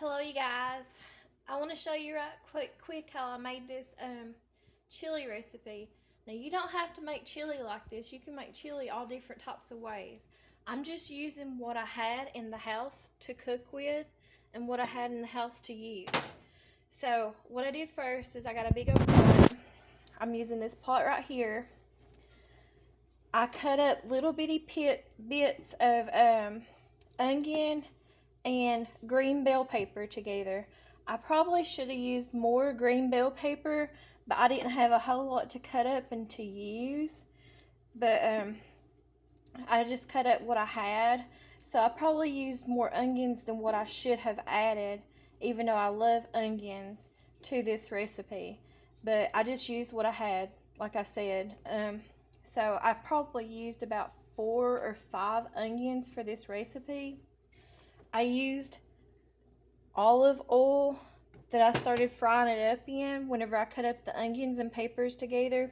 Hello you guys. I want to show you right quick how I made this chili recipe. Now you don't have to make chili like this. You can make chili all different types of ways. I'm just using what I had in the house to cook with and what I had in the house to use. So what I did first is I got a big old pot. I'm using this pot right here. I cut up little bitty bits of onion and green bell pepper together. I probably should have used more green bell pepper, but I didn't have a whole lot to cut up and to use. But I just cut up what I had. So I probably used more onions than what I should have added, even though I love onions to this recipe. But I just used what I had, like I said. So I probably used about 4 or 5 onions for this recipe. I used olive oil that I started frying it up in whenever I cut up the onions and peppers together.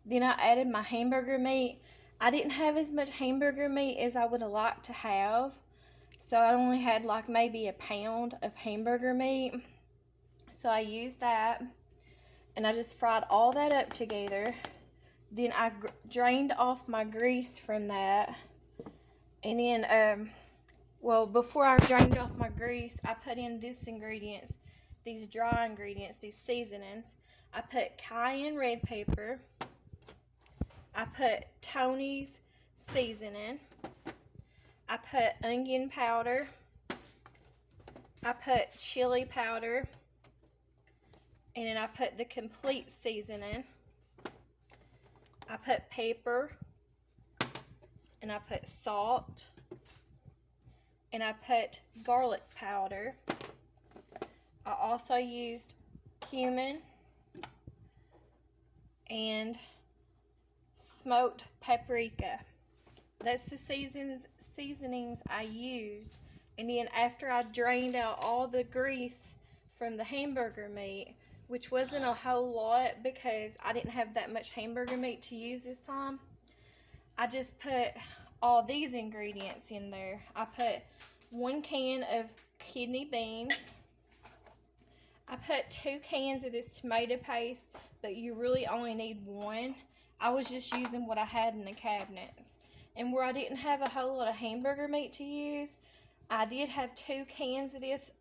Then I added my hamburger meat. I didn't have as much hamburger meat as I would have liked to have. So I only had like maybe a pound of hamburger meat. So I used that. And I just fried all that up together. Then I drained off my grease from that. And then, before I drained off my grease, I put in these ingredients, these dry ingredients, these seasonings. I put cayenne red pepper. I put Tony's seasoning. I put onion powder. I put chili powder. And then I put the complete seasoning. I put pepper. And I put salt. And I put garlic powder. I also used cumin and smoked paprika. That's the seasonings I used. And then after I drained out all the grease from the hamburger meat, which wasn't a whole lot because I didn't have that much hamburger meat to use this time, I just put all these ingredients in there. I put 1 can of kidney beans. I put 2 cans of this tomato paste, but you really only need 1. I was just using what I had in the cabinets. And where I didn't have a whole lot of hamburger meat to use, I did have 2 cans of this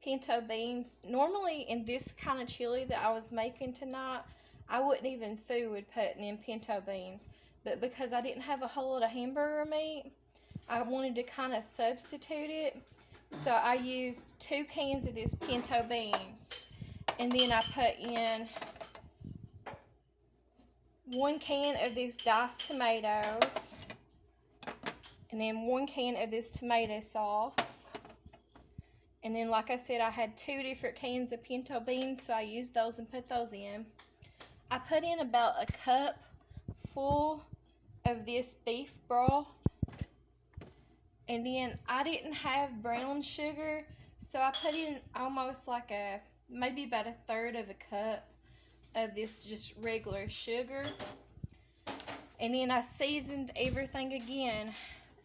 pinto beans. Normally in this kind of chili that I was making tonight, I wouldn't even food putting in pinto beans. But because I didn't have a whole lot of hamburger meat, I wanted to kind of substitute it. So I used 2 cans of this pinto beans. And then I put in 1 can of these diced tomatoes. And then 1 can of this tomato sauce. And then, like I said, I had 2 different cans of pinto beans, so I used those and put those in. I put in about a cup full of this beef broth. And then I didn't have brown sugar, so I put in almost like maybe about 1/3 of a cup of this just regular sugar. And then I seasoned everything again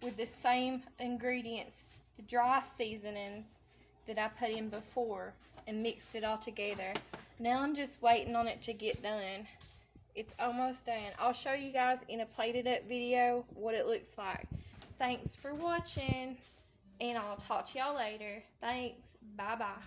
with the same ingredients, the dry seasonings that I put in before, and mixed it all together. Now I'm just waiting on it to get done. It's almost done. I'll show you guys in a plated up video what it looks like. Thanks for watching, and I'll talk to y'all later. Thanks. Bye-bye.